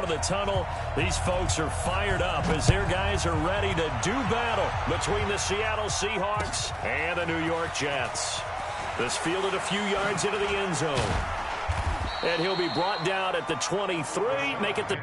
the tunnel. These folks are fired up as their guys are ready to do battle between the Seattle Seahawks and the New York Jets. This fielded a few yards into the end zone. And he'll be brought down at the 23, make it the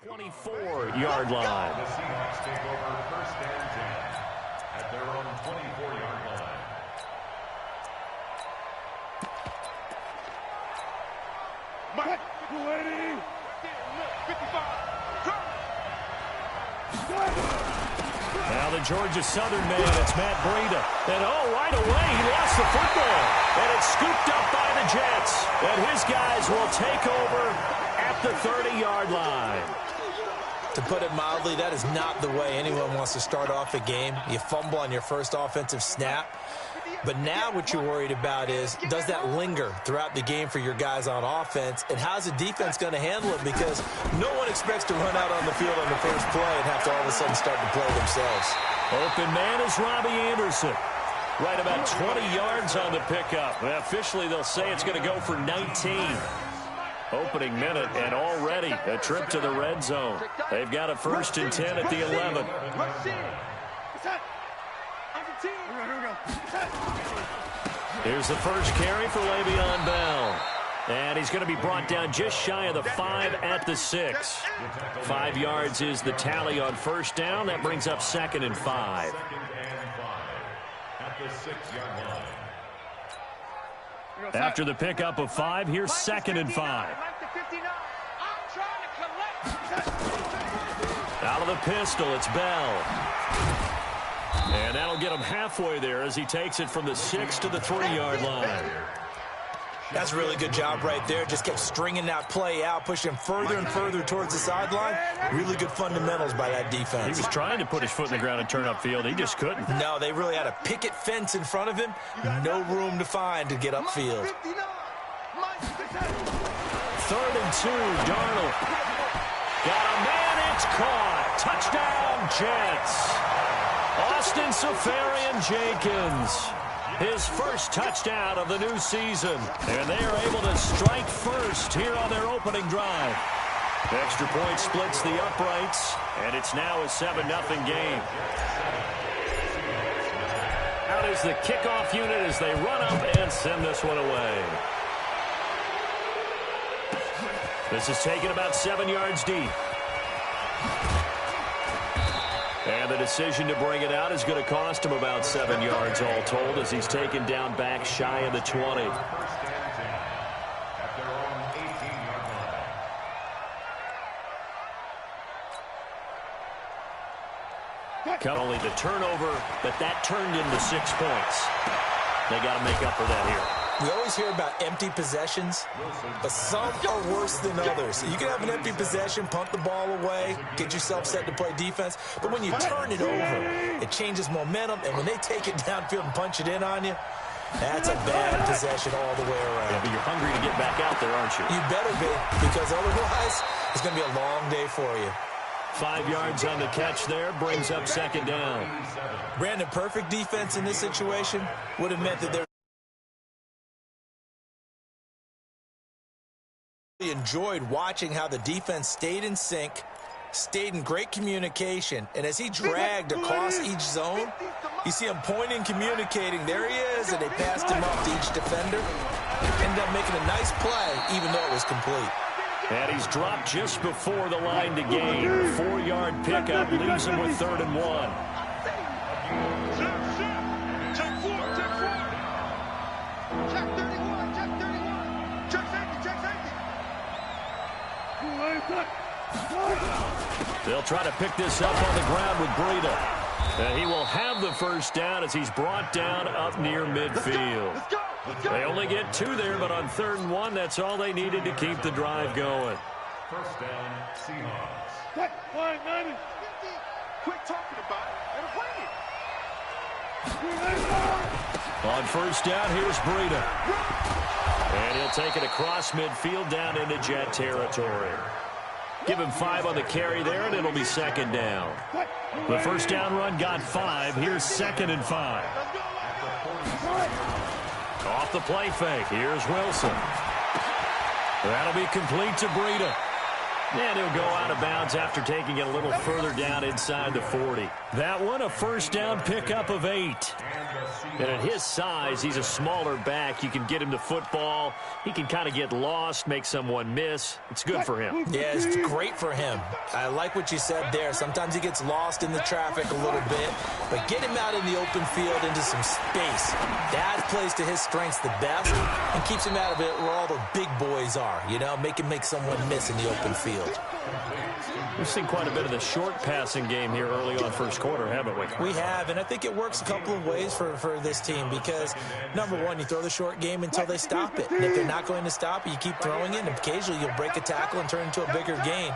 24-yard line. The Seahawks take over first and 10 at their own 24-yard line. Mike, 280. 55. Now the Georgia Southern man, it's Matt Breida. And right away, he lost the football. And it's scooped up by the Jets. And his guys will take over at the 30-yard line. To put it mildly, that is not the way anyone wants to start off a game. You fumble on your first offensive snap. But now what you're worried about is, does that linger throughout the game for your guys on offense? And how's the defense going to handle it? Because no one expects to run out on the field on the first play and have to all of a sudden start to play themselves. Open man is Robbie Anderson. Right about 20 yards on the pickup. Well, officially, they'll say it's going to go for 19. Opening minute, and already a trip to the red zone. They've got a 1st and 10 at the 11. Here's the first carry for Le'Veon Bell. And he's going to be brought down just shy of the 5 at the 6. 5 yards is the tally on first down. That brings up 2nd and 5. At the 6-yard line. After the pickup of 5, here's 2nd and 5. Out of the pistol, it's Bell. And that'll get him halfway there as he takes it from the 6 to the 3-yard line. That's a really good job right there. Just kept stringing that play out, pushing him further and further towards the sideline. Really good fundamentals by that defense. He was trying to put his foot in the ground and turn upfield. He just couldn't. No, they really had a picket fence in front of him. No room to find to get upfield. 3rd and 2, Darnold. Got a man, it's caught. Touchdown, Jets. Austin Seferian-Jenkins. His first touchdown of the new season. And they are able to strike first here on their opening drive. Extra point splits the uprights, and it's now a 7-0 game. Out is the kickoff unit as they run up and send this one away. This is taken about 7 yards deep. And the decision to bring it out is going to cost him about 7 yards all told as he's taken down back shy of the 20. Only the turnover, but that turned into 6 points. They got to make up for that here. We always hear about empty possessions, but some are worse than others. You can have an empty possession, punt the ball away, get yourself set to play defense, but when you turn it over, it changes momentum, and when they take it downfield and punch it in on you, that's a bad possession all the way around. Yeah, but you're hungry to get back out there, aren't you? You better be, because otherwise, it's going to be a long day for you. 5 yards on the catch there, brings up 2nd down. Brandon, perfect defense in this situation would have meant that they're enjoyed watching how the defense stayed in sync, stayed in great communication, and as he dragged across each zone, you see him pointing, communicating. There he is, and they passed him up to each defender. Ended up making a nice play, even though it was complete. And he's dropped just before the line to gain. 4-yard pickup leaves him with 3rd and 1. They'll try to pick this up on the ground with Breida. And he will have the first down as he's brought down up near midfield. They only get 2 there, but on 3rd and 1, that's all they needed to keep the drive going. First down, Seahawks. Line 90. Quit talking about it and play it. On first down, here's Breida. And he'll take it across midfield down into Jet territory. Give him 5 on the carry there, and it'll be 2nd down. The first down run got 5. Here's 2nd and 5. Off the play fake. Here's Wilson. That'll be complete to Breida. And he'll go out of bounds after taking it a little further down inside the 40. That one, a first down pickup of 8. And at his size, he's a smaller back. You can get him the football. He can kind of get lost, make someone miss. It's good for him. Yeah, it's great for him. I like what you said there. Sometimes he gets lost in the traffic a little bit, but get him out in the open field into some space. That plays to his strengths the best and keeps him out of it where all the big boys are, you know, make someone miss in the open field. We've seen quite a bit of the short passing game here early on first quarter, haven't we? We have, and I think it works a couple of ways for this team because, number one, you throw the short game until they stop it. And if they're not going to stop it, you keep throwing it, and occasionally you'll break a tackle and turn it into a bigger gain.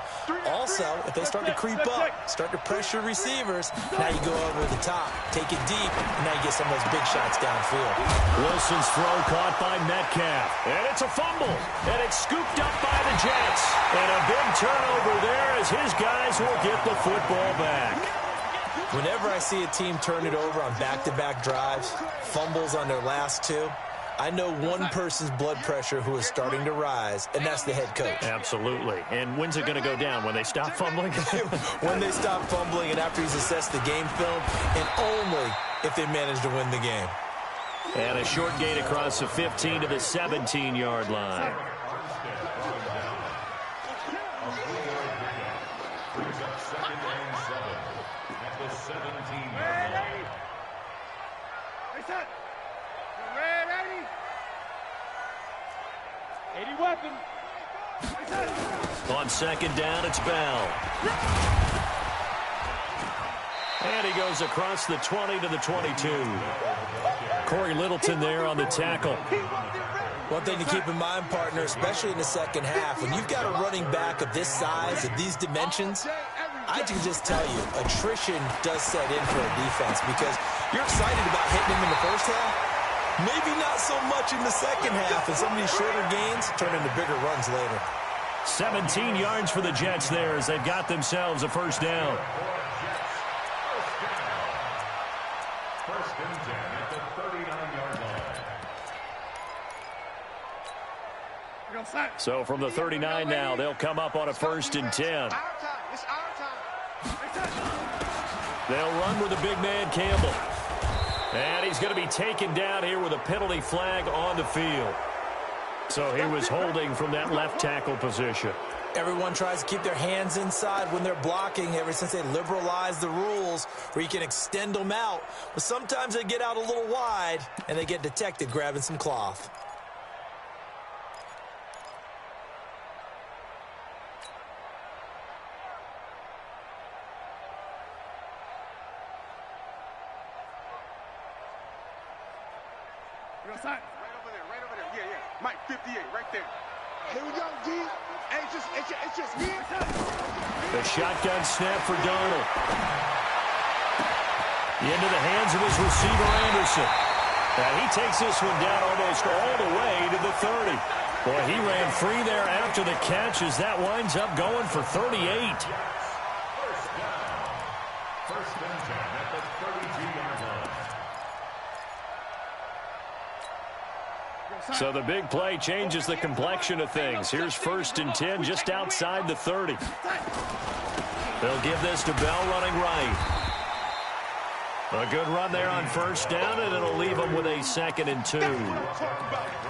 Also, if they start to creep up, start to pressure receivers, now you go over the top, take it deep, and now you get some of those big shots downfield. Wilson's throw caught by Metcalf. And it's a fumble. And it's scooped up by the Jets. And a big turnover there as his guys will get the football back. Whenever I see a team turn it over on back-to-back drives, fumbles on their last 2, I know one person's blood pressure who is starting to rise, and that's the head coach. Absolutely. And when's it going to go down? When they stop fumbling? When they stop fumbling and after he's assessed the game film, and only if they manage to win the game. And a short gain across the 15 to the 17-yard line. On second down, it's Bell. And he goes across the 20 to the 22. Corey Littleton there on the tackle. One thing to keep in mind, partner, especially in the second half, when you've got a running back of this size, of these dimensions, I can just tell you, attrition does set in for a defense because you're excited about hitting him in the first half. Maybe not so much in the second half, and some of these shorter gains turn into bigger runs later. 17 yards for the Jets there as they've got themselves a first down. First and 10 at the 39-yard line. So from the 39 now, they'll come up on a first and 10. They'll run with the big man Campbell. And he's going to be taken down here with a penalty flag on the field. So he was holding from that left tackle position. Everyone tries to keep their hands inside when they're blocking ever since they liberalized the rules where you can extend them out. But sometimes they get out a little wide and they get detected grabbing some cloth. Right over there. Yeah. Mike, 58, right there. Here we go, D. Hey, it's just me. The shotgun snap for Darnold. Into the hands of his receiver, Anderson. And he takes this one down almost all the way to the 30. Boy, he ran free there after the catch as that winds up going for 38. First and 10 at the 32-yard line. So the big play changes the complexion of things. Here's first and 10 just outside the 30. They'll give this to Bell running right. A good run there on first down, and it'll leave them with a 2nd and 2.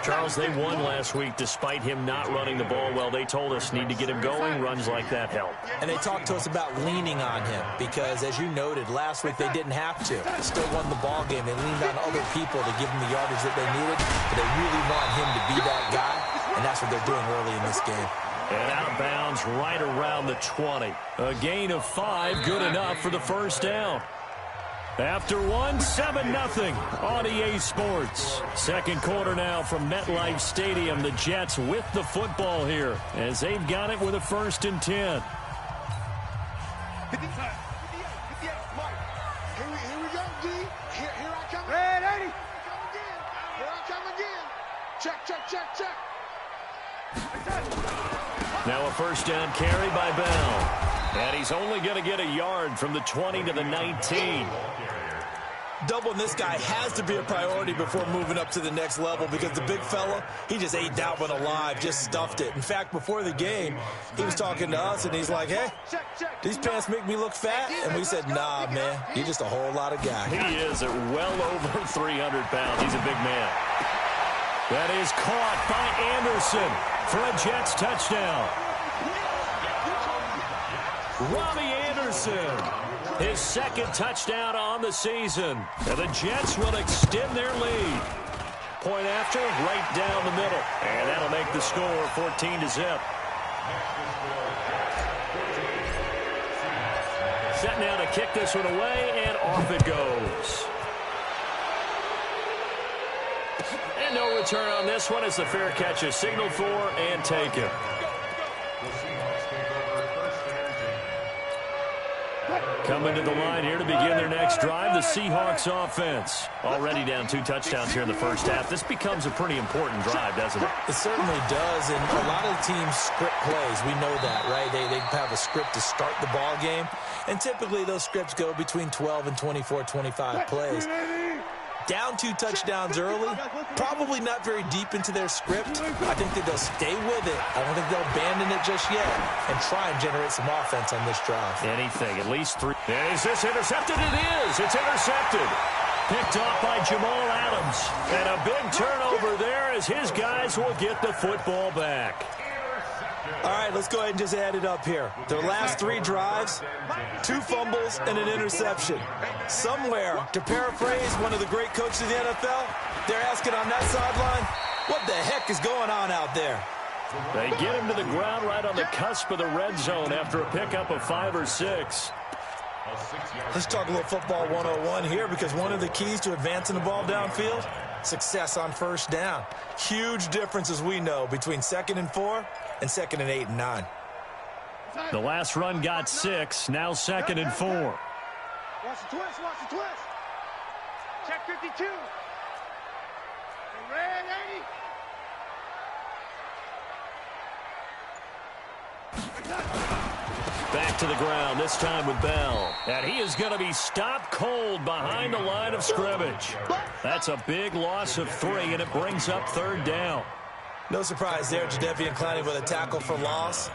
Charles, they won last week despite him not running the ball well. They told us need to get him going. Runs like that help. And they talked to us about leaning on him because, as you noted, last week they didn't have to. Still won the ball game. They leaned on other people to give them the yardage that they needed, but they really want him to be that guy, and that's what they're doing early in this game. And out of bounds right around the 20. A gain of 5, good enough for the first down. After one, 7-0 on EA Sports. Second quarter now from MetLife Stadium. The Jets with the football here as they've got it with a 1st and 10. Here we go, D. Here I come. Red 80. Here I come again. Check. Now a 1st down carry by Bell. And he's only going to get a yard from the 20 to the 19. Doubling this guy has to be a priority before moving up to the next level because the big fella, he just ate that one alive, just stuffed it. In fact, before the game, he was talking to us, and he's like, hey, these pants make me look fat? And we said, nah, man, you're just a whole lot of guy. He is at well over 300 pounds. He's a big man. That is caught by Anderson for a Jets touchdown. Robbie Anderson. His 2nd touchdown on the season. And the Jets will extend their lead. Point after, right down the middle. And that'll make the score 14-0. Set now to kick this one away, and off it goes. And no return on this one as the fair catch is signaled for and taken. Coming to the line here to begin their next drive, the Seahawks offense. Already down 2 touchdowns here in the first half. This becomes a pretty important drive, doesn't it? It certainly does, and a lot of teams script plays. We know that, right? They have a script to start the ball game, and typically those scripts go between 12 and 24, 25 plays. Down 2 touchdowns early, probably not very deep into their script. I think that they'll stay with it. I don't think they'll abandon it just yet and try and generate some offense on this drive. Anything, at least 3. Is this intercepted? It is. It's intercepted. Picked off by Jamal Adams. And a big turnover there as his guys will get the football back. All right, let's go ahead and just add it up here. Their last 3 drives, 2 fumbles and an interception. Somewhere, to paraphrase one of the great coaches of the NFL, they're asking on that sideline, what the heck is going on out there? They get him to the ground right on the cusp of the red zone after a pickup of 5 or 6. Let's talk a little football 101 here because one of the keys to advancing the ball downfield, success on 1st down. Huge difference, as we know, between 2nd and 4 and 2nd and 8 and 9. The last run got 6, now 2nd and 4. Watch the twist. Check 52. Red 80. Back to the ground, this time with Bell. And he is going to be stopped cold behind the line of scrimmage. That's a big loss of 3, and it brings up 3rd down. No surprise there, Jadeveon Clowney with a tackle for loss.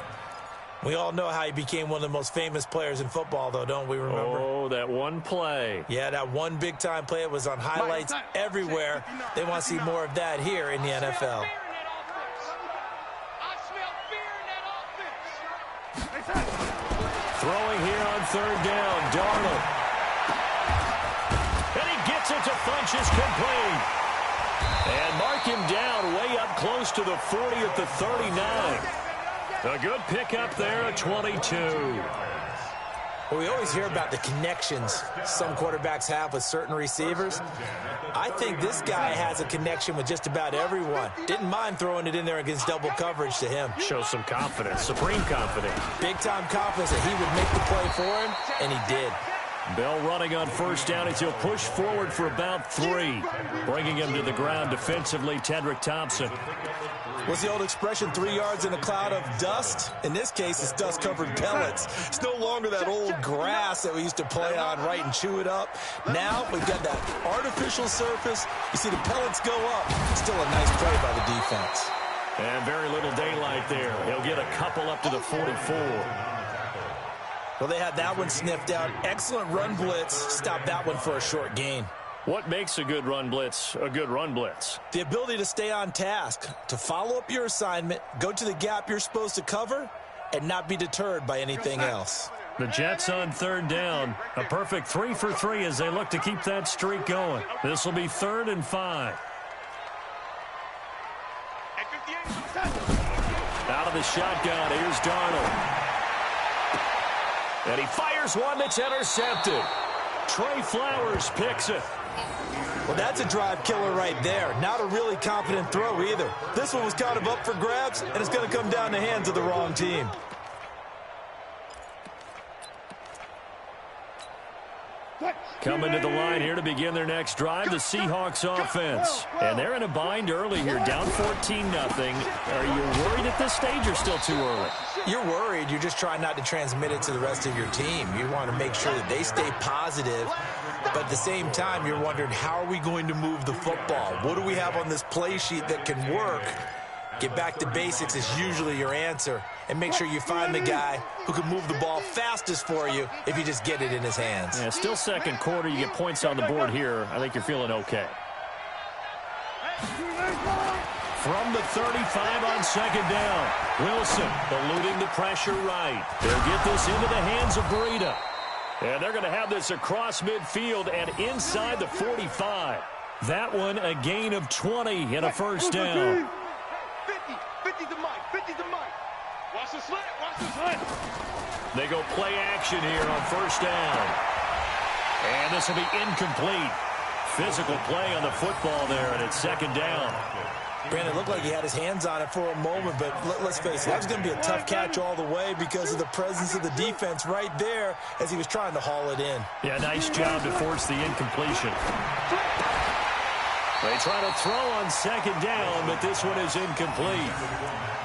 We all know how he became one of the most famous players in football, though, don't we remember? Oh, that one play. Yeah, that one big-time play. It was on highlights everywhere. They want to see more of that here in the NFL. Throwing here on 3rd down, Darnold. And he gets it to Funchess complete. And mark him down way up close to the 40 at the 39. A good pickup there at 22. Well, we always hear about the connections some quarterbacks have with certain receivers. I think this guy has a connection with just about everyone. Didn't mind throwing it in there against double coverage to him. Shows some confidence, supreme confidence. Big-time confidence that he would make the play for him, and he did. Bell running on 1st down as he'll push forward for about 3. Bringing him to the ground defensively, Tedrick Thompson. What's the old expression, 3 yards in a cloud of dust? In this case, it's dust-covered pellets. It's no longer that old grass that we used to play on, right, and chew it up. Now we've got that artificial surface. You see the pellets go up. Still a nice play by the defense. And very little daylight there. He'll get a couple up to the 44. Well, they had that one sniffed out. Excellent run blitz. Stop that one for a short gain. What makes a good run blitz a good run blitz? The ability to stay on task, to follow up your assignment, go to the gap you're supposed to cover, and not be deterred by anything else. The Jets on 3rd down. A perfect 3 for 3 as they look to keep that streak going. This will be 3rd and 5. Out of the shotgun, here's Darnold. And he fires one that's intercepted. Trey Flowers picks it. Well, that's a drive killer right there. Not a really confident throw either. This one was kind of up for grabs, and it's going to come down the hands of the wrong team. Coming to the line here to begin their next drive, the Seahawks offense. And they're in a bind early here, down 14-0. Are you worried at this stage or still too early? You're worried. You're just trying not to transmit it to the rest of your team. You want to make sure that they stay positive. But at the same time, you're wondering, how are we going to move the football? What do we have on this play sheet that can work? Get back to basics is usually your answer. And make sure you find the guy who can move the ball fastest for you if you just get it in his hands. Yeah, still second quarter. You get points on the board here. I think you're feeling okay. From the 35 on second down, Wilson eluding the pressure right. They'll get this into the hands of Breida. And they're going to have this across midfield and inside the 45. That one a gain of 20 and a first down. 50 to Mike, 50 to Mike. Watch the slant, watch the slant. They go play action here on first down. And this will be incomplete. Physical play on the football there, and it's second down. Brandon, it looked like he had his hands on it for a moment, but let's face it, that was going to be a tough catch all the way because of the presence of the defense right there as he was trying to haul it in. Yeah, nice job to force the incompletion. They try to throw on second down, but this one is incomplete.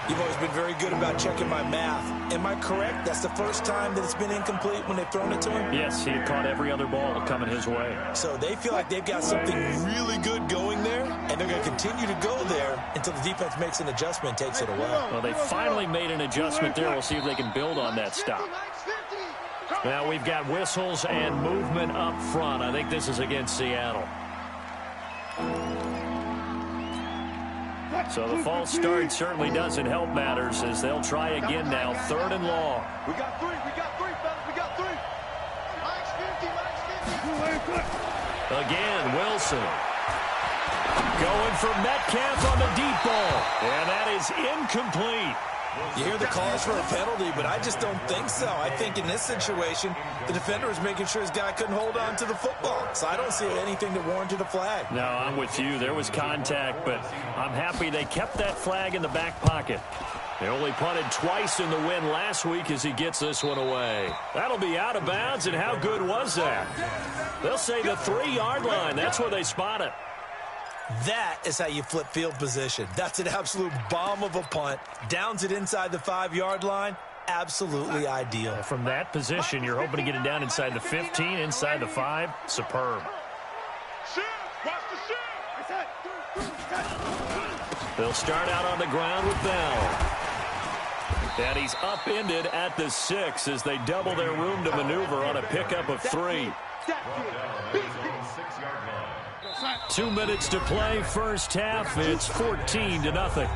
You've always been very good about checking my math. Am I correct? That's the first time that it's been incomplete when they've thrown it to him? Yes, he had caught every other ball coming his way. So they feel like they've got something really good going there, and they're going to continue to go there until the defense makes an adjustment and takes it away. Well, they finally made an adjustment there. We'll see if they can build on that stop. Now we've got whistles and movement up front. I think this is against Seattle. So the false start certainly doesn't help matters as they'll try again now. Third and long. We got three, fellas, we got three. Mike's 50, Mike's 50. Again, Wilson. Going for Metcalf on the deep ball. And that is incomplete. You hear the calls for a penalty, but I just don't think so. I think in this situation, the defender was making sure his guy couldn't hold on to the football. So I don't see anything that warranted a flag. No, I'm with you. There was contact, but I'm happy they kept that flag in the back pocket. They only punted twice in the win last week as he gets this one away. That'll be out of bounds, and how good was that? They'll say the 3-yard line. That's where they spot it. That is how you flip field position. That's an absolute bomb of a punt. Downs it inside the 5-yard line. Absolutely ideal. From that position, you're hoping to get it down inside the 15, inside the 5. Superb. They'll start out on the ground with Bell. And he's upended at the 6 as they double their room to maneuver on a pickup of 3. 2 minutes to play, first half. It's 14-0.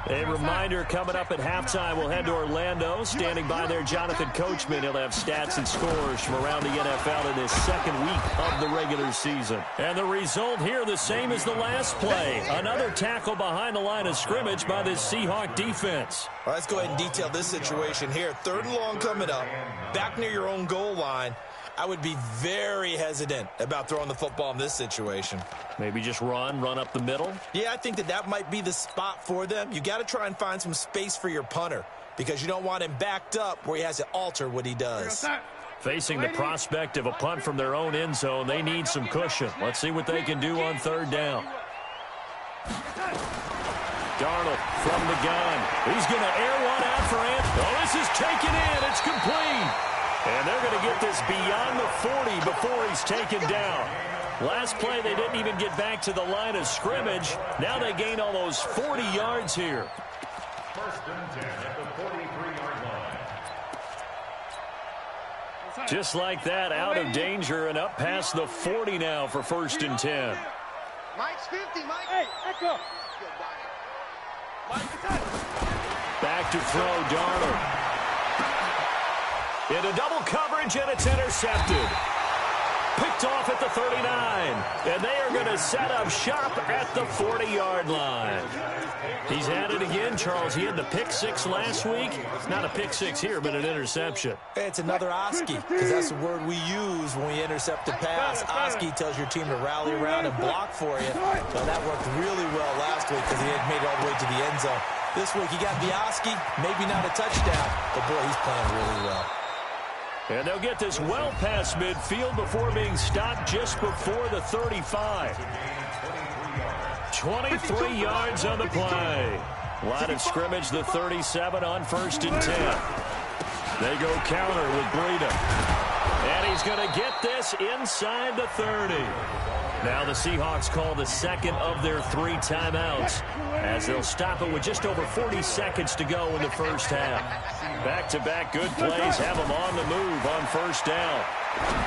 A reminder coming up at halftime, we'll head to Orlando. Standing by there, Jonathan Coachman. He'll have stats and scores from around the NFL in his second week of the regular season. And the result here, the same as the last play. Another tackle behind the line of scrimmage by this Seahawk defense. All right, let's go ahead and detail this situation here. 3rd and long coming up, back near your own goal line. I would be very hesitant about throwing the football in this situation. Maybe just run up the middle? Yeah, I think that might be the spot for them. You got to try and find some space for your punter because you don't want him backed up where he has to alter what he does. Facing the prospect of a punt from their own end zone, they need some cushion. Let's see what they can do on 3rd down. Darnold from the gun. He's going to air one out for Ant. Oh, this is taken in. It's complete. And they're going to get this beyond the 40 before he's taken down. Last play, they didn't even get back to the line of scrimmage. Now they gain almost 40 yards here. 1st and 10 at the 43-yard line. Just like that, out of danger and up past the 40 now for 1st and 10. Mike's 50, Mike. Hey, echo. Back to throw, Darnold. Into double coverage, and it's intercepted. Picked picked off at the 39. And they are going to set up shop at the 40-yard line. He's at it again, Charles. He had the pick six last week. Not a pick six here, but an interception. It's another Oski, because that's the word we use when we intercept a pass. Oski tells your team to rally around and block for you. Well, that worked really well last week because he had made it all the way to the end zone. This week he got the Oski, maybe not a touchdown, but boy, he's playing really well. And they'll get this well past midfield before being stopped just before the 35. 23 yards on the play. Line of scrimmage, the 37 on 1st and 10. They go counter with Breida. And he's going to get this inside the 30. Now the Seahawks call the second of their 3 timeouts as they'll stop it with just over 40 seconds to go in the first half. Back-to-back good plays have him on the move on 1st down.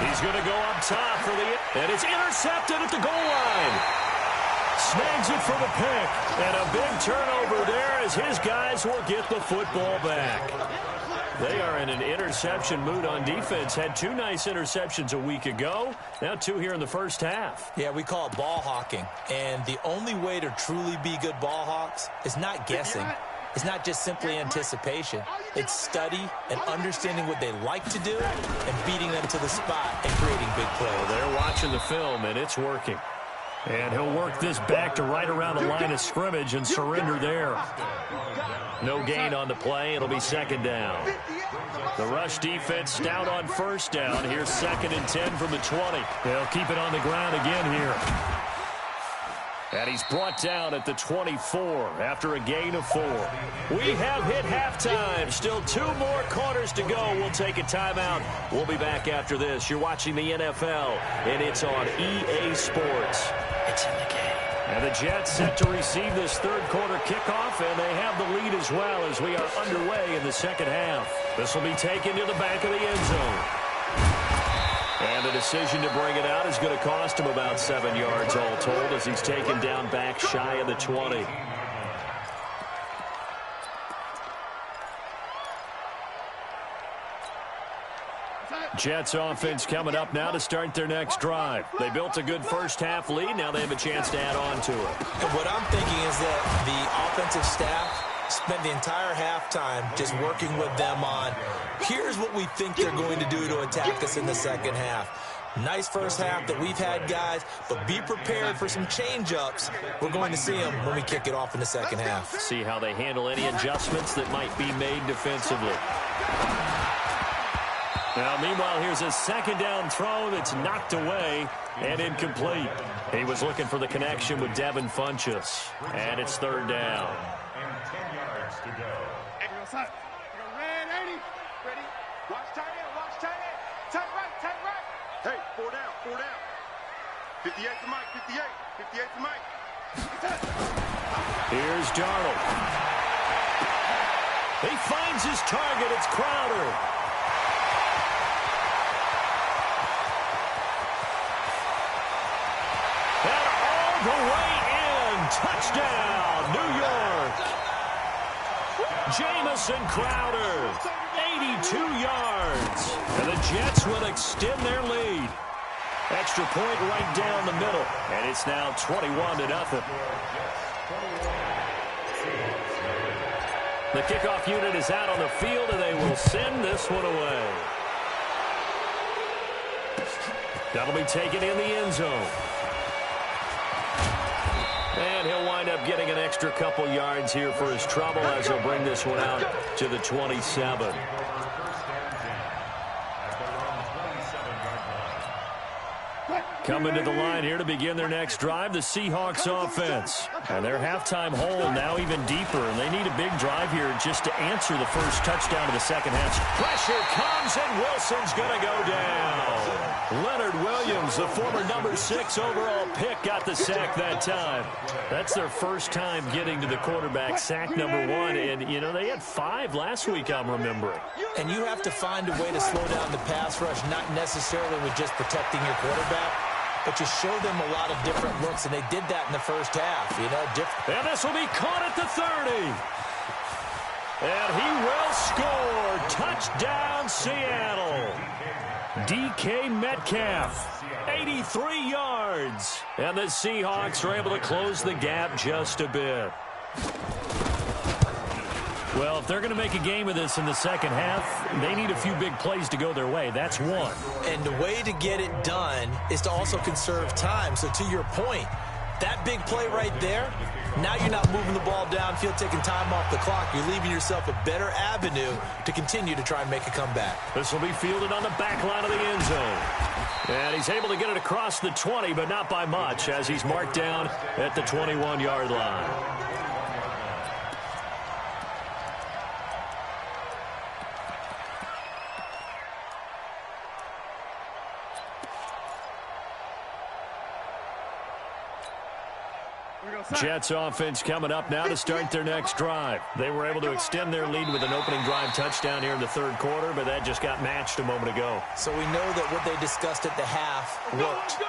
He's going to go up top for the... And it's intercepted at the goal line. Snags it for the pick. And a big turnover there as his guys will get the football back. They are in an interception mood on defense. Had 2 nice interceptions a week ago. Now 2 here in the first half. Yeah, we call it ball hawking. And the only way to truly be good ball hawks is not guessing. It's not just simply anticipation. It's study and understanding what they like to do and beating them to the spot and creating big plays. Well, they're watching the film, and it's working. And he'll work this back to right around the line of scrimmage and surrender there. No gain on the play. It'll be 2nd down. The rush defense stout on 1st down. Here's 2nd and 10 from the 20. They'll keep it on the ground again here. And he's brought down at the 24 after a gain of 4. We have hit halftime. Still 2 more quarters to go. We'll take a timeout. We'll be back after this. You're watching the NFL, and it's on EA Sports. It's in the game. And the Jets set to receive this 3rd quarter kickoff, and they have the lead as well as we are underway in the 2nd half. This will be taken to the back of the end zone. And the decision to bring it out is going to cost him about 7 yards all told as he's taken down back shy of the 20. Jets offense coming up now to start their next drive. They built a good first half lead. Now they have a chance to add on to it. And what I'm thinking is that the offensive staff spent the entire halftime just working with them on, here's what we think they're going to do to attack us in the second half. Nice first half that we've had, guys, but be prepared for some change-ups. We're going to see them when we kick it off in the second half. See how they handle any adjustments that might be made defensively. Now, meanwhile, here's a 2nd down throw that's knocked away and incomplete. He was looking for the connection with Devin Funchess. And it's 3rd down. And 10 yards to go. Ready? Watch tight end. Tight right. Hey, 4 down. 58 to Mike, 58 to Mike. Here's Darnold. He finds his target. It's Crowder. The way in. Touchdown, New York. Jamison Crowder, 82 yards. And the Jets will extend their lead. Extra point right down the middle. And it's now 21-0. The kickoff unit is out on the field, and they will send this one away. That'll be taken in the end zone. And he'll wind up getting an extra couple yards here for his trouble as he'll bring this one out to the 27. Coming to the line here to begin their next drive, the Seahawks offense. And their halftime hole now even deeper, and they need a big drive here just to answer the first touchdown of the second half. Pressure comes, and Wilson's going to go down. Leonard Williams, the former number 6 overall pick, got the sack that time. That's their first time getting to the quarterback, sack number 1. And, you know, they had 5 last week, I'm remembering. And you have to find a way to slow down the pass rush, not necessarily with just protecting your quarterback, but you show them a lot of different looks, and they did that in the first half. You know, and this will be caught at the 30. And he will score. Touchdown, Seattle. DK Metcalf, 83 yards. And the Seahawks are able to close the gap just a bit. Well, if they're going to make a game of this in the second half, they need a few big plays to go their way. That's one. And the way to get it done is to also conserve time. So to your point, that big play right there, now you're not moving the ball downfield, taking time off the clock. You're leaving yourself a better avenue to continue to try and make a comeback. This will be fielded on the back line of the end zone. And he's able to get it across the 20, but not by much, as he's marked down at the 21-yard line. Jets offense coming up now to start their next drive. They were able to extend their lead with an opening drive touchdown here in the third quarter, but that just got matched a moment ago. So we know that what they discussed at the half worked.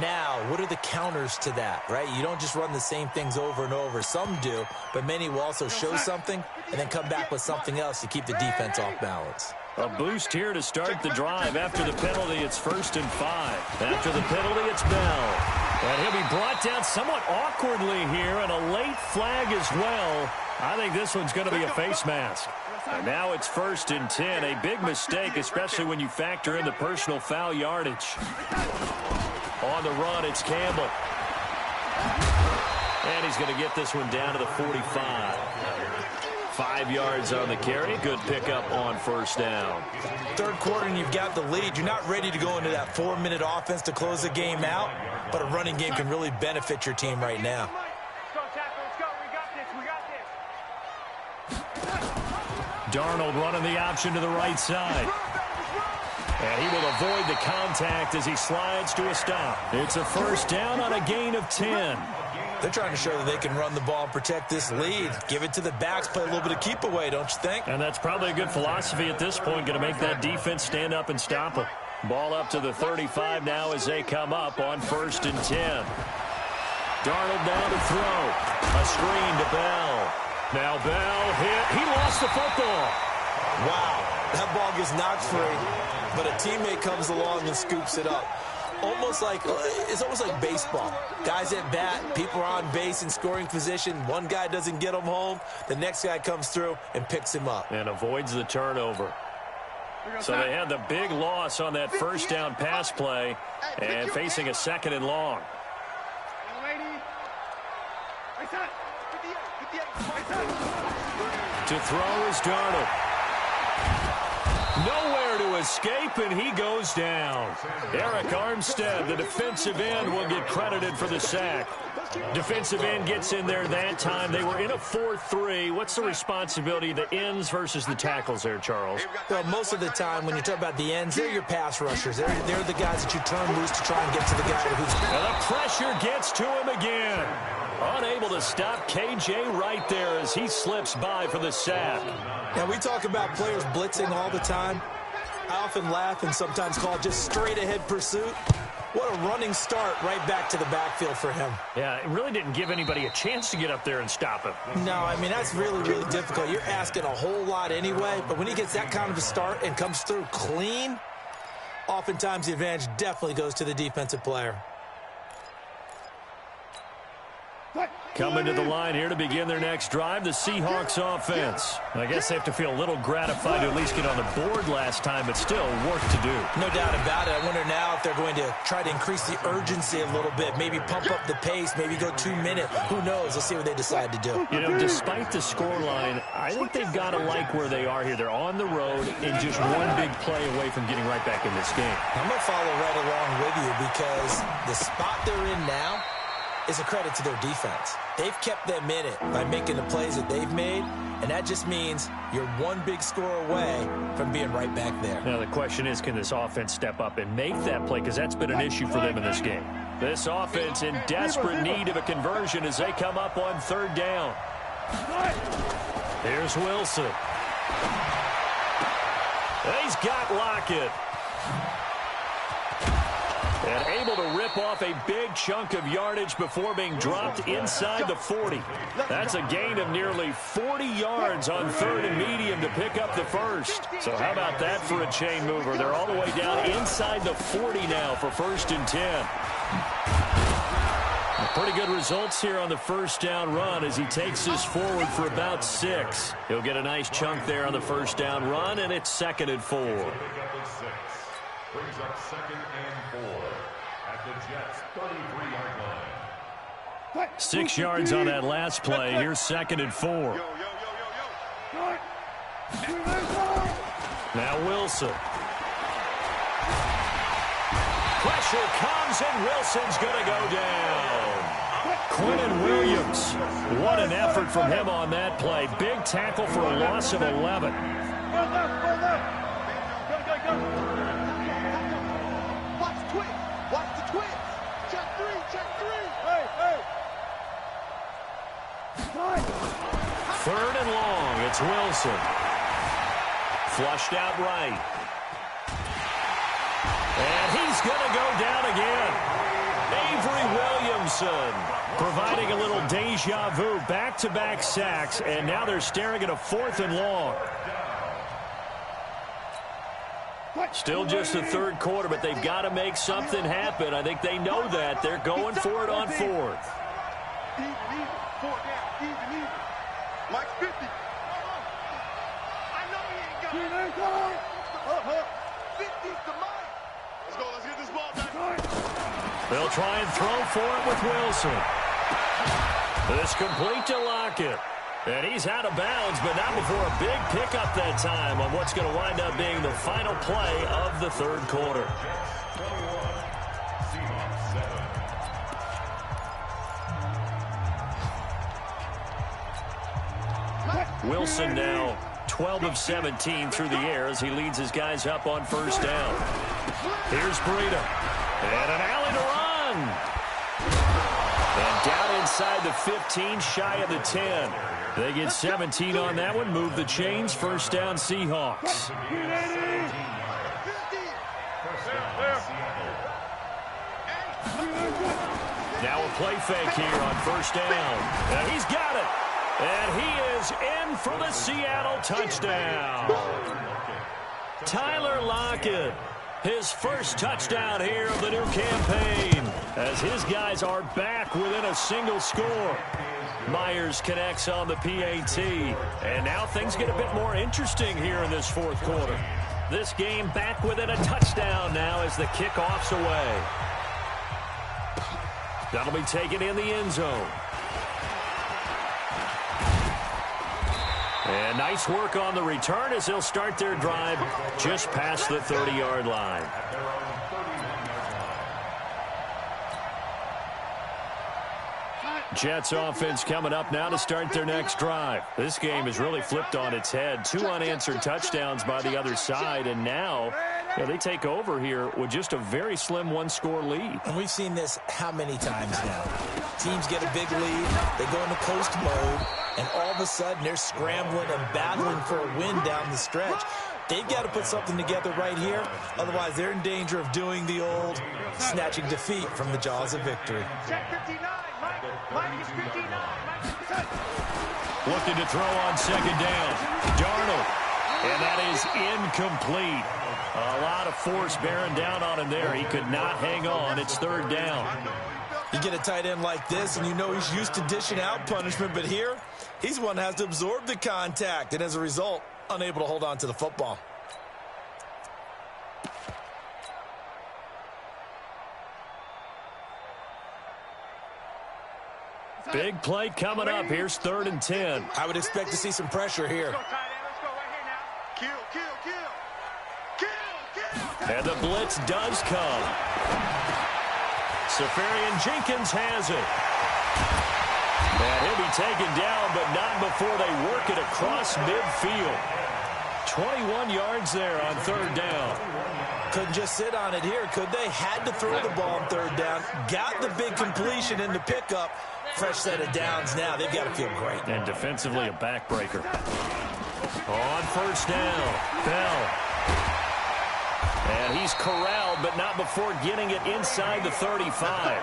Now, what are the counters to that, right? You don't just run the same things over and over. Some do, but many will also show something and then come back with something else to keep the defense off balance. A boost here to start the drive. After the penalty, it's 1st and 5. After the penalty, it's Bell. And he'll be brought down somewhat awkwardly here, and a late flag as well. I think this one's going to be a face mask. And now it's 1st and 10. A big mistake, especially when you factor in the personal foul yardage. On the run, it's Campbell. And he's going to get this one down to the 45. 5 yards on the carry. Good pickup on 1st down. Third quarter and you've got the lead. You're not ready to go into that 4-minute offense to close the game out, but a running game can really benefit your team right now. Darnold running the option to the right side. And he will avoid the contact as he slides to a stop. It's a 1st down on a gain of 10. They're trying to show that they can run the ball and protect this lead. Give it to the backs, play a little bit of keep away, don't you think? And that's probably a good philosophy at this point, going to make that defense stand up and stop them. Ball up to the 35 now as they come up on 1st and 10. Darnold now to throw. A screen to Bell. Now Bell hit. He lost the football. Wow, that ball gets knocked free, but a teammate comes along and scoops it up. It's almost like baseball. Guys at bat, people are on base in scoring position. One guy doesn't get him home. The next guy comes through and picks him up. And avoids the turnover. So they had the big loss on that 1st down pass play and facing a 2nd and long. To throw is Darnold. Nowhere to escape, and he goes down. Eric Armstead, the defensive end, will get credited for the sack. Defensive end gets in there that time. They were in a 4-3. What's the responsibility of the ends versus the tackles there, Charles? Well, most of the time when you talk about the ends, they're your pass rushers. They're the guys that you turn loose to try and get to the guy who's... And the pressure gets to him again. Unable to stop KJ right there as he slips by for the sack. Now, we talk about players blitzing all the time. I often laugh and sometimes call it just straight-ahead pursuit. What a running start right back to the backfield for him. Yeah, it really didn't give anybody a chance to get up there and stop him. No, I mean, that's really, really difficult. You're asking a whole lot anyway, but when he gets that kind of a start and comes through clean, oftentimes the advantage definitely goes to the defensive player. Coming to the line here to begin their next drive, the Seahawks offense. I guess they have to feel a little gratified to at least get on the board last time, but still work to do. No doubt about it. I wonder now if they're going to try to increase the urgency a little bit, maybe pump up the pace, maybe go 2 minutes. Who knows? Let's see what they decide to do. You know, despite the scoreline, I think they've got to like where they are here. They're on the road and just one big play away from getting right back in this game. I'm going to follow right along with you because the spot they're in now is a credit to their defense. They've kept them in it by making the plays that they've made, and that just means you're one big score away from being right back there. Now, the question is, can this offense step up and make that play? Because that's been an issue for them in this game. This offense in desperate need of a conversion as they come up on 3rd down. Here's Wilson. He's got Lockett. And able to rip off a big chunk of yardage before being dropped inside the 40. That's a gain of nearly 40 yards on 3rd and medium to pick up the first. So how about that for a chain mover? They're all the way down inside the 40 now for 1st and 10. Pretty good results here on the first down run as he takes this forward for about 6. He'll get a nice chunk there on the first down run, and it's 2nd and 4. Brings up 2nd and 4 at the Jets' 33-yard line. 6 yards on that last play. Here's 2nd and 4. Now Wilson. Pressure comes, and Wilson's going to go down. Quentin Williams. What an effort from him on that play. Big tackle for a loss of 11. Watch the twist. Watch the twist. Check 3. Check 3. 3rd and long. It's Wilson. Flushed out right. And he's going to go down again. Avery Williamson providing a little deja vu. Back-to-back sacks, and now they're staring at a 4th and long. Still just the 3rd quarter, but they've got to make something happen. I think they know that. They're going for it on 4th. Even. 4 down. Even. Mike's 50. I know he ain't got it. 50's the Mike. Let's go. Let's get this ball back. They'll try and throw for it with Wilson. This complete to Lockett. And he's out of bounds, but not before a big pickup that time on what's going to wind up being the final play of the 3rd quarter. Wilson now 12 of 17 through the air as he leads his guys up on 1st down. Here's Breida. And an alley to run. And down inside the 15, shy of the 10. They get 17 on that one. Move the chains. 1st down, Seahawks. Now a play fake here on 1st down. And he's got it. And he is in for the Seattle touchdown. Tyler Lockett. His first touchdown here of the new campaign as his guys are back within a single score. Myers connects on the PAT. And now things get a bit more interesting here in this 4th quarter. This game back within a touchdown now as the kickoff's away. That'll be taken in the end zone. And nice work on the return as they'll start their drive just past the 30-yard line. Jets offense coming up now to start their next drive. This game is really flipped on its head. 2 unanswered touchdowns by the other side, and now they take over here with just a very slim 1-score lead. And we've seen this how many times now? Teams get a big lead, they go into coast mode, and all of a sudden they're scrambling and battling for a win down the stretch. They've got to put something together right here. Otherwise, they're in danger of doing the old snatching defeat from the jaws of victory. Check 59. Mike is 59. Looking to throw on 2nd down. Darnold. And that is incomplete. A lot of force bearing down on him there. He could not hang on. It's 3rd down. You get a tight end like this, and you know he's used to dishing out punishment, but here, he's one that has to absorb the contact, and as a result, unable to hold on to the football. Big play coming up. Here's 3rd and 10. I would expect to see some pressure here. Let's go right here now. Kill. And the blitz does come. Safarian Jenkins has it. And he'll be taken down, but not before they work it across midfield. 21 yards there on 3rd down. Couldn't just sit on it here, could they? Had to throw the ball on 3rd down. Got the big completion in the pickup. Fresh set of downs now. They've got to feel great. And defensively, a backbreaker. On 1st down, Bell. And he's corralled, but not before getting it inside the 35.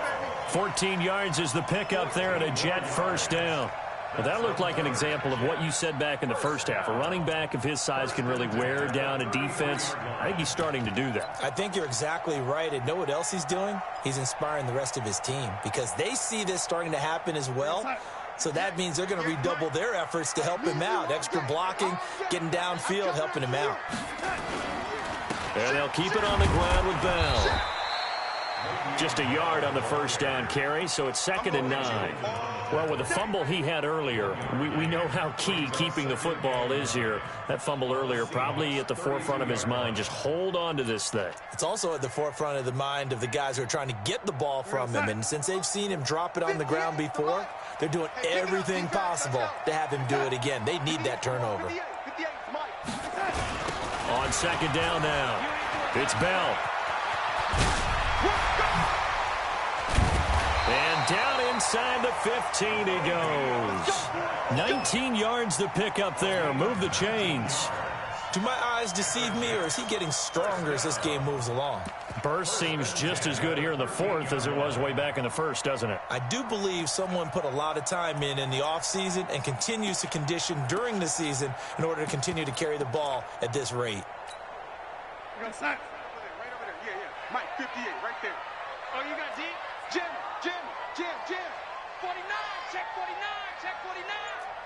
14 yards is the pickup there and a Jet first down. Well, that looked like an example of what you said back in the first half. A running back of his size can really wear down a defense. I think he's starting to do that. I think you're exactly right. And know what else he's doing? He's inspiring the rest of his team because they see this starting to happen as well. So that means they're going to redouble their efforts to help him out. Extra blocking, getting downfield, helping him out. And they'll keep it on the ground with Bell. Just a yard on the first down carry, so it's 2nd and 9. Well, with the fumble he had earlier, we know how key keeping the football is here. That fumble earlier probably at the forefront of his mind. Just hold on to this thing. It's also at the forefront of the mind of the guys who are trying to get the ball from him. And since they've seen him drop it on the ground before, they're doing everything possible to have him do it again. They need that turnover. On 2nd down now, it's Bell. And down inside the 15 he goes. 19 yards the pickup there. Move the chains. Do my eyes deceive me, or is he getting stronger as this game moves along? Burst seems just as good here in the 4th as it was way back in the 1st, doesn't it? I do believe someone put a lot of time in the offseason and continues to condition during the season in order to continue to carry the ball at this rate. Right over there. Yeah. Mike, 58, right there. Oh, you got D? Jim. 49, check 49.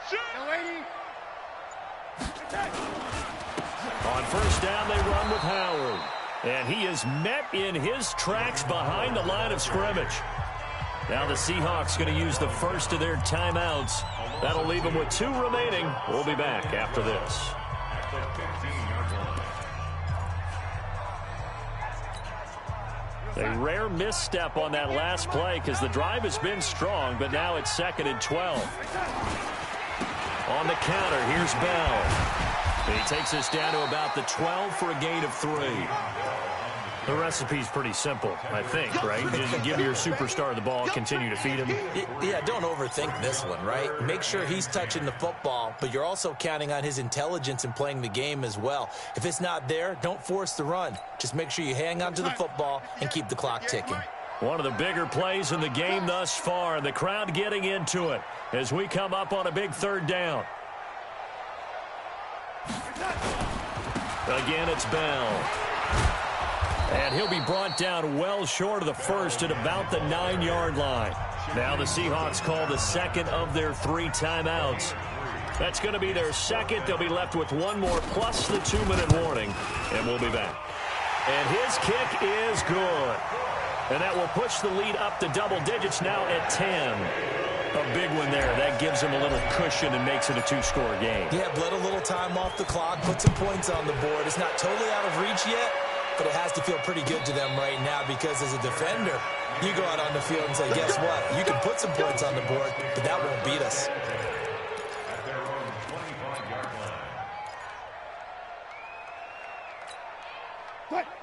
Shoot. No 80. On first down, they run with Howard. And he is met in his tracks behind the line of scrimmage. Now the Seahawks going to use the first of their timeouts. That'll leave them with 2 remaining. We'll be back after this. A rare misstep on that last play because the drive has been strong, but now it's 2nd and 12. On the counter, here's Bell. He takes us down to about the 12 for a gain of 3. The recipe's pretty simple, I think, right? Just give your superstar the ball, continue to feed him. Yeah, don't overthink this one, right? Make sure he's touching the football, but you're also counting on his intelligence in playing the game as well. If it's not there, don't force the run. Just make sure you hang on to the football and keep the clock ticking. One of the bigger plays in the game thus far, and the crowd getting into it as we come up on a big 3rd down. Again, it's Bell. And he'll be brought down well short of the first at about the 9-yard line. Now the Seahawks call the 2nd of their 3 timeouts. That's going to be their 2nd. They'll be left with 1 more plus the 2-minute warning. And we'll be back. And his kick is good. And that will push the lead up to double digits now at 10. A big one there. That gives him a little cushion and makes it a 2-score game. Yeah, bled a little time off the clock, put some points on the board. It's not totally out of reach yet, but it has to feel pretty good to them right now because as a defender, you go out on the field and say, guess what? You can put some points on the board, but that won't beat us.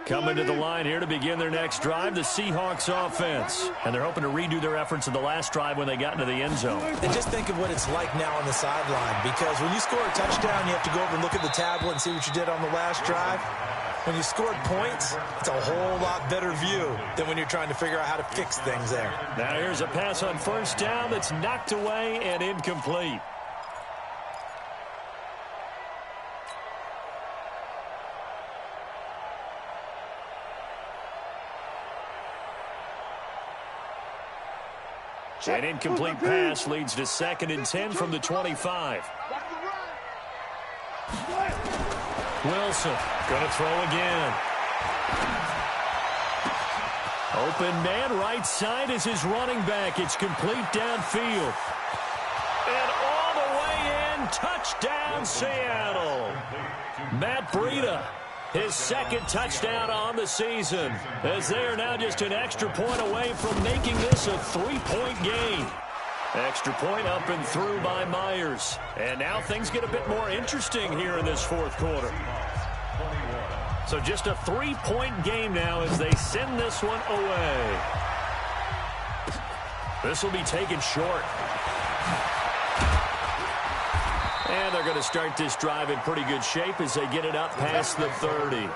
Coming to the line here to begin their next drive, the Seahawks offense. And they're hoping to redo their efforts of the last drive when they got into the end zone. And just think of what it's like now on the sideline, because when you score a touchdown, you have to go over and look at the tablet and see what you did on the last drive. When you scored points, it's a whole lot better view than when you're trying to figure out how to fix things there. Now here's a pass on first down that's knocked away and incomplete. An incomplete pass leads to 2nd and 10 from the 25. Wilson going to throw again. Open man right side is his running back. It's complete downfield. And all the way in, touchdown Seattle. Matt Breida, his 2nd touchdown on the season, as they are now just an extra point away from making this a 3-point game. Extra point up and through by Myers. And now things get a bit more interesting here in this 4th quarter. So just a 3-point game now as they send this one away. This will be taken short. And they're going to start this drive in pretty good shape as they get it up past the 30.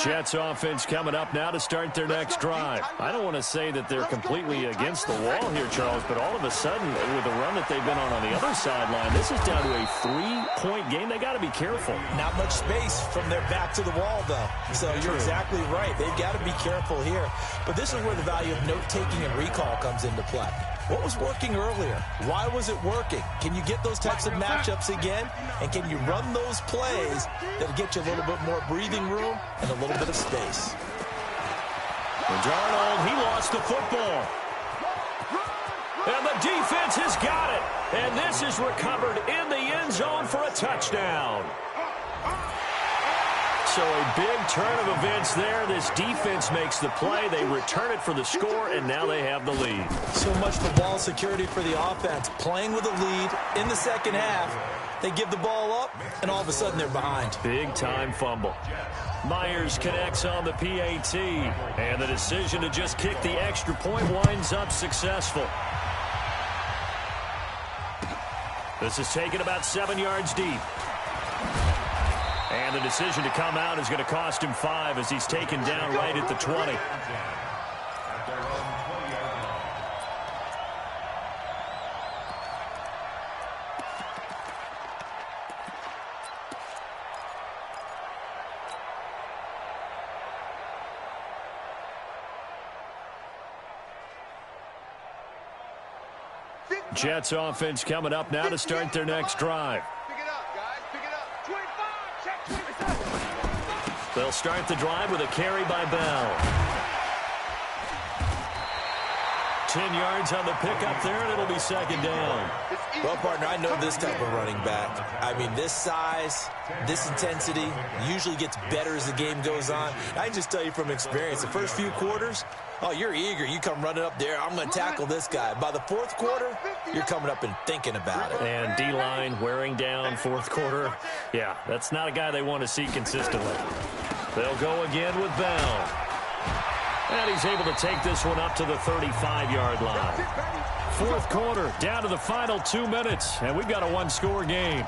Jets offense coming up now to start their next drive. I don't want to say that they're completely against the wall here, Charles, but all of a sudden, with the run that they've been on the other sideline, this is down to a 3-point game. They got to be careful. Not much space from their back to the wall, though. So you're exactly right. They've got to be careful here. But this is where the value of note-taking and recall comes into play. What was working earlier? Why was it working? Can you get those types of matchups again? And can you run those plays that'll get you a little bit more breathing room and a little bit of space? Darnold, he lost the football. And the defense has got it. And this is recovered in the end zone for a touchdown. So a big turn of events there. This defense makes the play. They return it for the score, and now they have the lead. So much for ball security for the offense. Playing with a lead in the second half. They give the ball up, and all of a sudden they're behind. Big-time fumble. Myers connects on the PAT, and the decision to just kick the extra point winds up successful. This is taken about 7 yards deep. And the decision to come out is going to cost him 5 as he's taken down right at the 20. Jets offense coming up now to start their next drive. Pick it up, guys. Pick it up. 25. Check 25. They'll start the drive with a carry by Bell. 10 yards on the pickup there, and it'll be second down. Well, partner, I know this type of running back. I mean, this size, this intensity usually gets better as the game goes on. I can just tell you from experience, the first few quarters, oh, you're eager. You come running up there, I'm going to tackle this guy. By the fourth quarter, you're coming up and thinking about it. And D-line wearing down fourth quarter. Yeah, that's not a guy they want to see consistently. They'll go again with Bell. And he's able to take this one up to the 35-yard line. Fourth quarter, down to the final 2 minutes, and we've got a one-score game.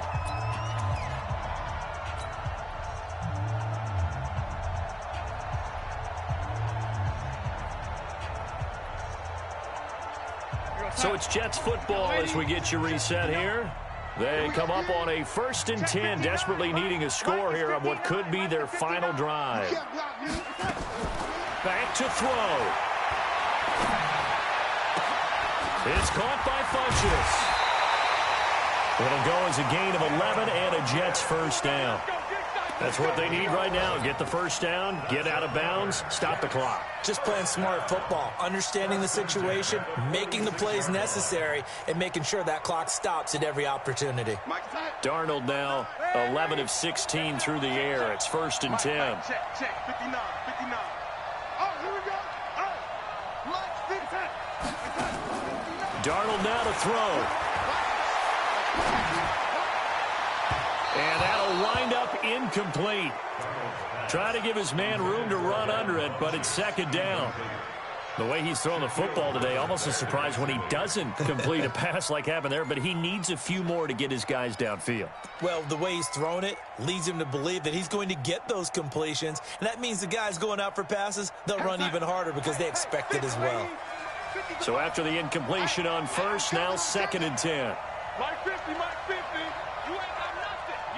So it's Jets football as we get you reset here. They come up on a 1st and 10, desperately needing a score here on what could be their final drive. Back to throw. It's caught by Funchess. It'll go as a gain of 11 and a Jets first down. That's what they need right now. Get the first down, get out of bounds, stop the clock. Just playing smart football, understanding the situation, making the plays necessary, and making sure that clock stops at every opportunity. Darnold now 11 of 16 through the air. It's 1st and 10. Check. 59. Oh, here we go. Oh, Mike 15. Darnold now to throw. And that'll wind up incomplete. Try to give his man room to run under it, but it's second down. The way he's throwing the football today, almost a surprise when he doesn't complete a pass like happened there, but he needs a few more to get his guys downfield. Well, the way he's thrown it leads him to believe that he's going to get those completions, and that means the guys going out for passes, they'll run even harder because they expect it as well. So after the incompletion on first, now 2nd and 10. Mike 50. You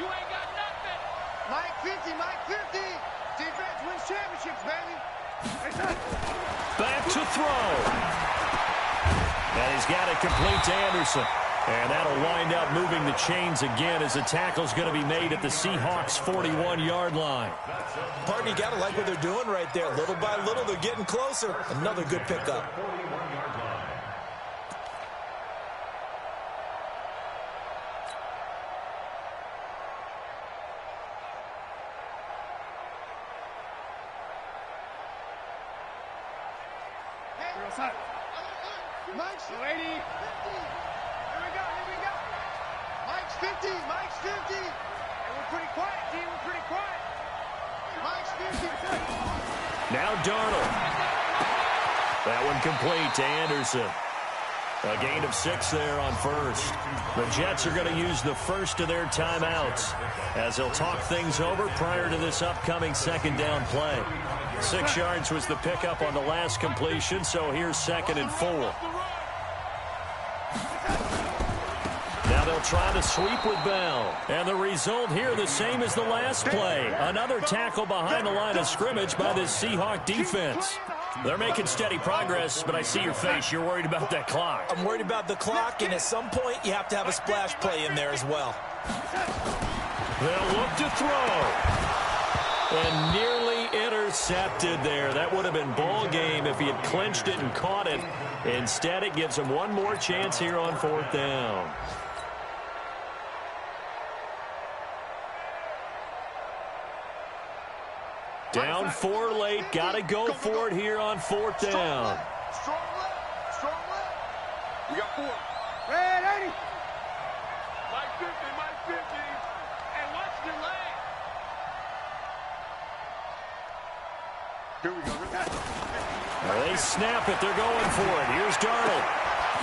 ain't got nothing. Mike 50. Defense wins championships, baby. Back to throw. And he's got it complete to Anderson. And that'll wind up moving the chains again as the tackle's going to be made at the Seahawks' 41-yard line. Partner, you got to like what they're doing right there. Little by little, they're getting closer. Another good pickup. Mike's 80. Here we go. Mike's 50. Hey, we're pretty quiet, team. Mike's 50. Now Darnold. That one complete to Anderson. A gain of 6 there on first. The Jets are going to use the first of their timeouts as they'll talk things over prior to this upcoming second down play. 6 yards was the pickup on the last completion, so here's 2nd and 4. Now they'll try to sweep with Bell. And the result here the same as the last play. Another tackle behind the line of scrimmage by this Seahawk defense. They're making steady progress, but I see your face. You're worried about that clock. I'm worried about the clock, and at some point you have to have a splash play in there as well. They'll look to throw. And nearly intercepted there. That would have been ball game if he had clinched it and caught it. Instead, it gives him one more chance here on 4th down. Down 4 late. Got to go for it here on 4th down. Strong left. Strong left. We got 4. Red 80. Mike 50. Mike 50. And watch the leg. Here we go. They snap it. They're going for it. Here's Darnold.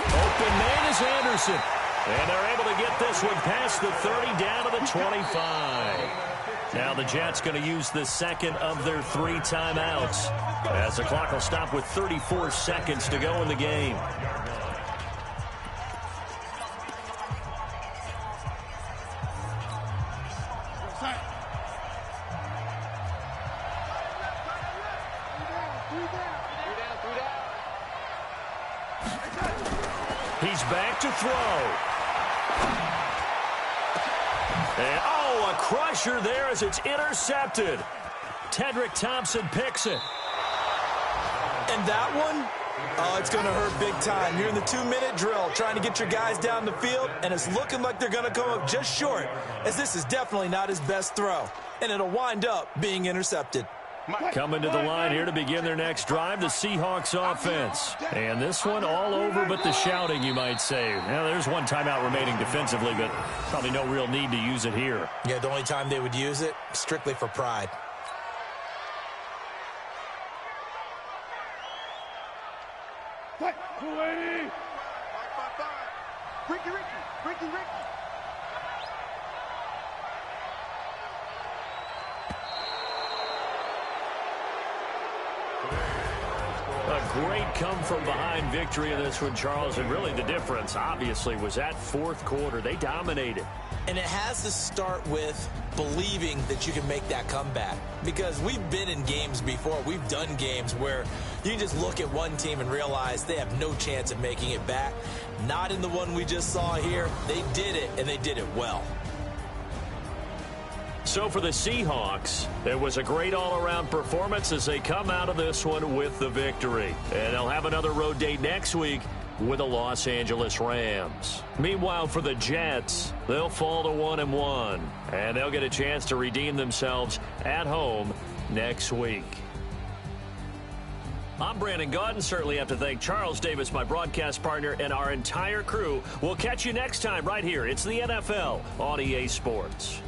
Open man is Anderson. And they're able to get this one past the 30 down to the 25. Now the Jets going to use the second of their 3 timeouts as the clock will stop with 34 seconds to go in the game. He's back to throw. And, a crusher there as it's intercepted. Tedrick Thompson picks it. And that one, it's going to hurt big time. You're in the 2-minute drill trying to get your guys down the field, and it's looking like they're going to come up just short, as this is definitely not his best throw. And it'll wind up being intercepted. Coming to the line here to begin their next drive, the Seahawks offense. And this one all over but the shouting, you might say. Now, there's one timeout remaining defensively, but probably no real need to use it here. Yeah, the only time they would use it, strictly for pride. Ricky. A great come-from-behind victory in this one, Charles. And really the difference, obviously, was that 4th quarter. They dominated. And it has to start with believing that you can make that comeback. Because we've been in games before. We've done games where you can just look at one team and realize they have no chance of making it back. Not in the one we just saw here. They did it, and they did it well. So for the Seahawks, it was a great all-around performance as they come out of this one with the victory. And they'll have another road date next week with the Los Angeles Rams. Meanwhile, for the Jets, they'll fall to 1-1, and they'll get a chance to redeem themselves at home next week. I'm Brandon Gaudin. Certainly have to thank Charles Davis, my broadcast partner, and our entire crew. We'll catch you next time right here. It's the NFL on EA Sports.